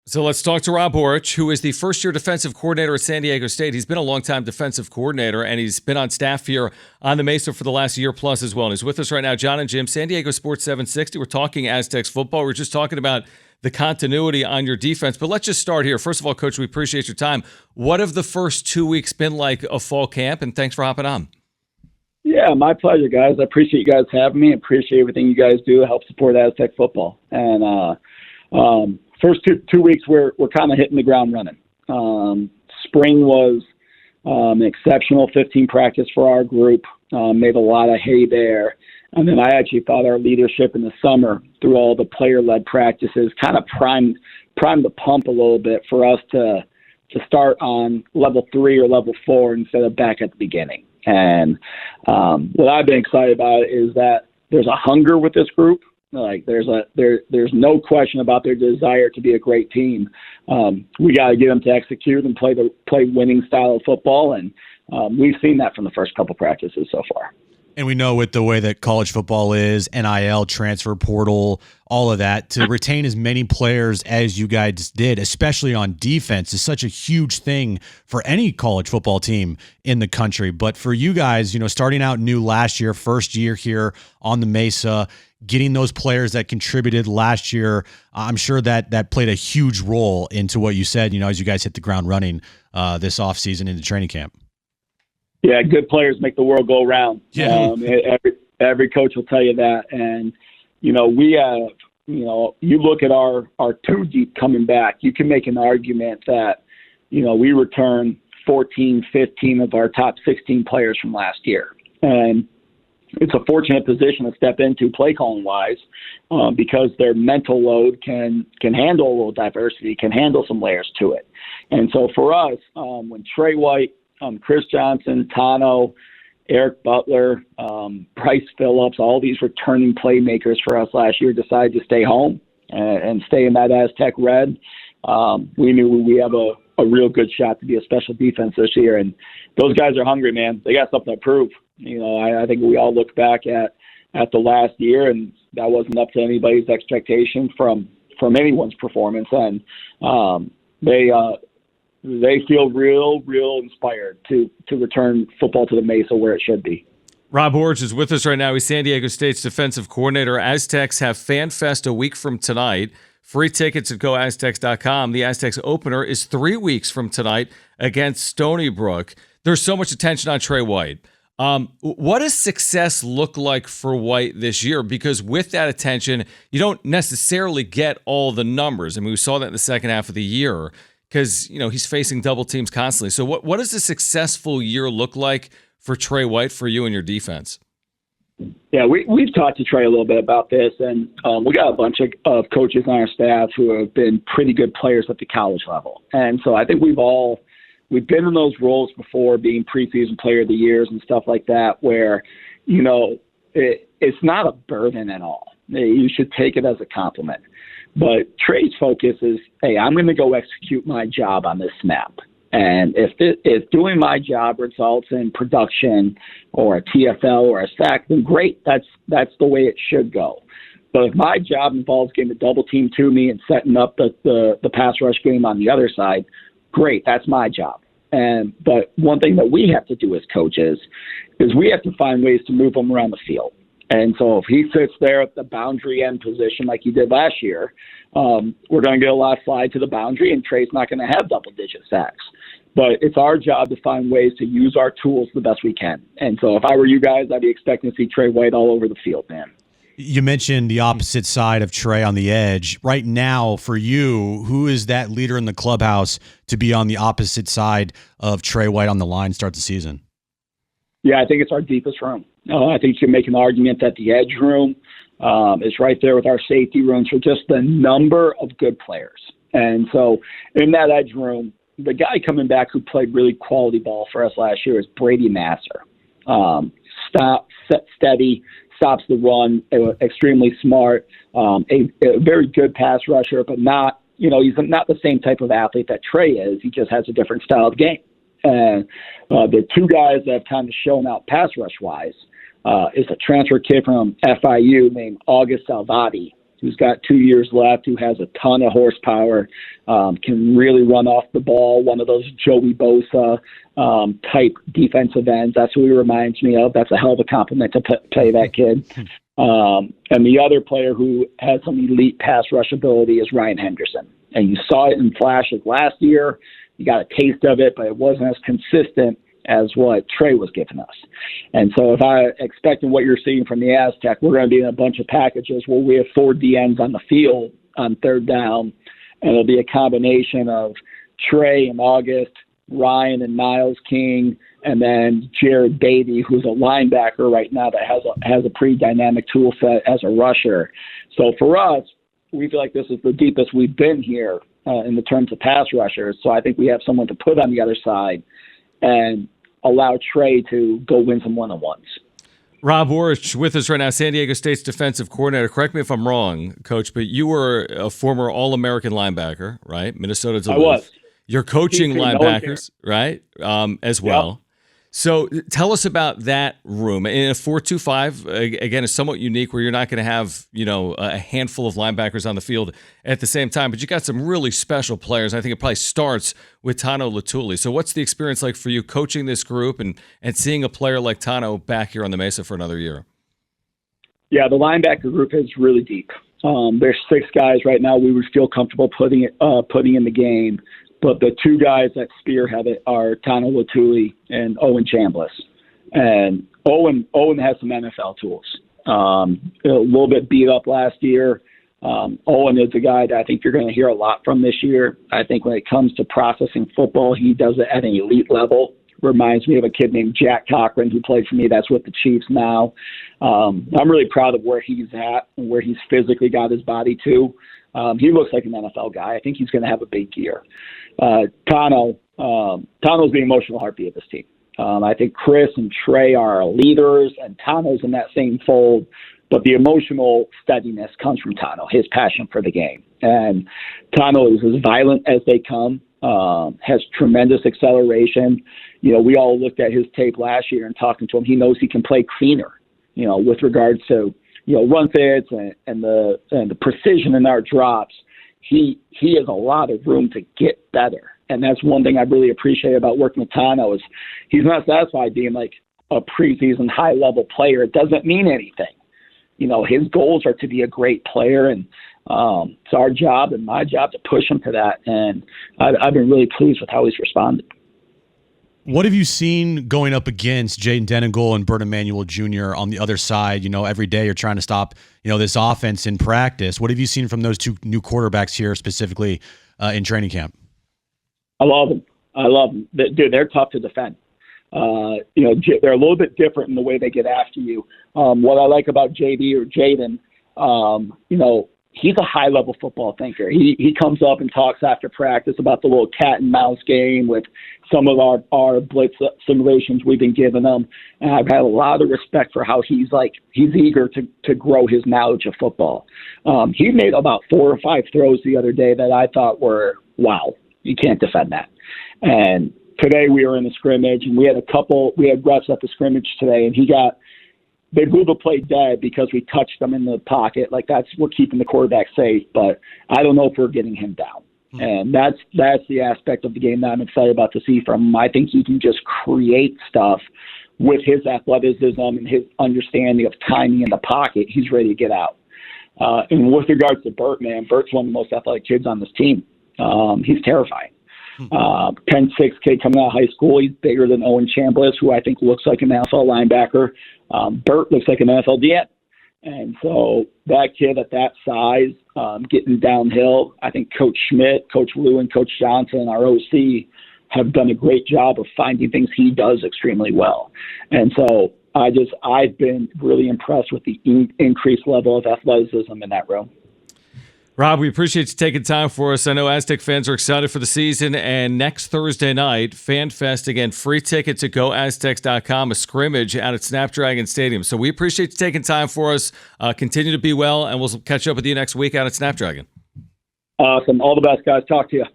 So let's talk to Rob Aurich, who is the first-year defensive coordinator at San Diego State. He's been a long-time defensive coordinator, and he's been on staff here on the Mesa for the last year plus as well. And he's with us right now, John and Jim, San Diego Sports 760. We're talking Aztecs football. We're just talking about the continuity on your defense. But let's just start here. First of all, Coach, we appreciate your time. What have the first 2 weeks been like of fall camp? And thanks for hopping on. Yeah, my pleasure, guys. I appreciate you guys having me. I appreciate everything you guys do to help support Aztec football. And first two weeks, we're kind of hitting the ground running. Spring was an exceptional 15 practice for our group. Made a lot of hay there. And then I actually thought our leadership in the summer, through all the player-led practices, kind of primed the pump a little bit for us to start on level 3 or level 4 instead of back at the beginning. And what I've been excited about is that there's a hunger with this group. Like there's no question about their desire to be a great team. We got to get them to execute and play winning style of football, and we've seen that from the first couple practices so far. And we know with the way that college football is, NIL, transfer portal, all of that, to retain as many players as you guys did, especially on defense, is such a huge thing for any college football team in the country. But for you guys, starting out new last year, first year here on the Mesa, getting those players that contributed last year, I'm sure that played a huge role into what you said, as you guys hit the ground running this offseason into training camp. Yeah, good players make the world go round. Yeah. Every coach will tell you that. And, we have, you look at our 2 deep coming back, you can make an argument that, we return 14, 15 of our top 16 players from last year. And it's a fortunate position to step into play calling wise because their mental load can handle a little diversity, can handle some layers to it. And so for us, when Trey White, Chris Johnson, Tano, Eric Butler, Bryce Phillips, all these returning playmakers for us last year decided to stay home and stay in that Aztec red. We knew we have a real good shot to be a special defense this year. And those guys are hungry, man. They got something to prove. I think we all look back at the last year, and that wasn't up to anybody's expectation from anyone's performance. And they feel real inspired to return football to the Mesa where it should be. Rob Aurich is with us right now. He's San Diego State's defensive coordinator. Aztecs have Fan Fest a week from tonight. Free tickets at goaztecs.com. The Aztecs opener is 3 weeks from tonight against Stony Brook. There's so much attention on Trey White. What does success look like for White this year? Because with that attention, you don't necessarily get all the numbers. I mean, we saw that in the second half of the year, because he's facing double teams constantly. So what does a successful year look like for Trey White for you and your defense? Yeah, we've talked to Trey a little bit about this, and we got a bunch of coaches on our staff who have been pretty good players at the college level. And so I think we've been in those roles before, being preseason player of the years and stuff like that, where, it's not a burden at all. You should take it as a compliment. But Trey's focus is, hey, I'm going to go execute my job on this snap. And if doing my job results in production or a TFL or a sack, then great. That's the way it should go. But if my job involves getting a double team to me and setting up the pass rush game on the other side, great. That's my job. But one thing that we have to do as coaches is we have to find ways to move them around the field. And so if he sits there at the boundary end position like he did last year, we're going to get a lot of slide to the boundary, and Trey's not going to have double-digit sacks. But it's our job to find ways to use our tools the best we can. And so if I were you guys, I'd be expecting to see Trey White all over the field, man. You mentioned the opposite side of Trey on the edge. Right now, for you, who is that leader in the clubhouse to be on the opposite side of Trey White on the line start the season? Yeah, I think it's our deepest room. I think you can make an argument that the edge room is right there with our safety rooms for just the number of good players. And so in that edge room, the guy coming back who played really quality ball for us last year is Brady Nasser. Steady, stops the run, extremely smart, a very good pass rusher, but not, he's not the same type of athlete that Trey is. He just has a different style of game. And the two guys that have kind of shown out pass rush wise is a transfer kid from FIU named August Salvati, who's got 2 years left, who has a ton of horsepower, can really run off the ball, one of those Joey Bosa type defensive ends. That's who he reminds me of. That's a hell of a compliment to play that kid. And the other player who has some elite pass rush ability is Ryan Henderson. And you saw it in flashes last year. You got a taste of it, but it wasn't as consistent as what Trey was giving us. And so if I expecting what you're seeing from the Aztec, we're going to be in a bunch of packages where we have 4 DNs on the field on third down, and it'll be a combination of Trey and August, Ryan and Miles King, and then Jared Beatty, who's a linebacker right now that has a pretty dynamic tool set as a rusher. So for us, we feel like this is the deepest we've been here in the terms of pass rushers. So I think we have someone to put on the other side and allow Trey to go win some one-on-ones. Rob Aurich with us right now, San Diego State's defensive coordinator. Correct me if I'm wrong, Coach, but you were a former All-American linebacker, right? Minnesota Duluth. I was. You're coaching linebackers, right, as well. Yep. So tell us about that room. In a 4-2-5, again, it's somewhat unique where you're not going to have, a handful of linebackers on the field at the same time, but you got some really special players. I think it probably starts with Tano Latuli. So what's the experience like for you coaching this group and seeing a player like Tano back here on the Mesa for another year? Yeah, the linebacker group is really deep. There's 6 guys right now we would feel comfortable putting in the game. But the 2 guys that spearhead it are Tano Latuli and Owen Chambliss. And Owen has some NFL tools. A little bit beat up last year. Owen is a guy that I think you're going to hear a lot from this year. I think when it comes to processing football, he does it at an elite level. Reminds me of a kid named Jack Cochran who played for me. That's with the Chiefs now. I'm really proud of where he's at and where he's physically got his body to. He looks like an NFL guy. I think he's going to have a big year. Tano's the emotional heartbeat of this team. I think Chris and Trey are leaders, and Tano's in that same fold. But the emotional steadiness comes from Tano, his passion for the game. And Tano is as violent as they come, has tremendous acceleration. We all looked at his tape last year and talking to him. He knows he can play cleaner, with regards to, run fits and the precision in our drops. He has a lot of room to get better. And that's one thing I really appreciate about working with Tano is he's not satisfied being like a preseason high-level player. It doesn't mean anything. His goals are to be a great player, and it's our job and my job to push him to that. And I've been really pleased with how he's responded. What have you seen going up against Jaden Denigel and Bert Emanuel Jr. on the other side? Every day you're trying to stop, this offense in practice. What have you seen from those 2 new quarterbacks here specifically in training camp? I love them. Dude, they're tough to defend. They're a little bit different in the way they get after you. What I like about JD or Jaden, he's a high-level football thinker. He comes up and talks after practice about the little cat and mouse game with some of our blitz simulations we've been giving him. And I've had a lot of respect for how he's eager to grow his knowledge of football. He made about 4 or 5 throws the other day that I thought were, wow, you can't defend that. And today we were in a scrimmage, and we had reps at the scrimmage today, and they blew the play dead because we touched them in the pocket. We're keeping the quarterback safe, but I don't know if we're getting him down. And that's the aspect of the game that I'm excited about to see from him. I think he can just create stuff with his athleticism and his understanding of timing in the pocket. He's ready to get out. And with regards to Bert, man, Bert's one of the most athletic kids on this team. He's terrifying. 10'6" kid coming out of high school. He's bigger than Owen Chambliss, who I think looks like an NFL linebacker. Bert looks like an NFL DN. And so that kid at that size, getting downhill, I think Coach Schmidt, Coach Lou, and Coach Johnson, our OC, have done a great job of finding things he does extremely well. And so I've been really impressed with the increased level of athleticism in that room. Rob, we appreciate you taking time for us. I know Aztec fans are excited for the season, and next Thursday night, Fan Fest, again, free tickets at goaztecs.com, a scrimmage out at Snapdragon Stadium. So we appreciate you taking time for us. Continue to be well, and we'll catch up with you next week out at Snapdragon. Awesome. All the best, guys. Talk to you.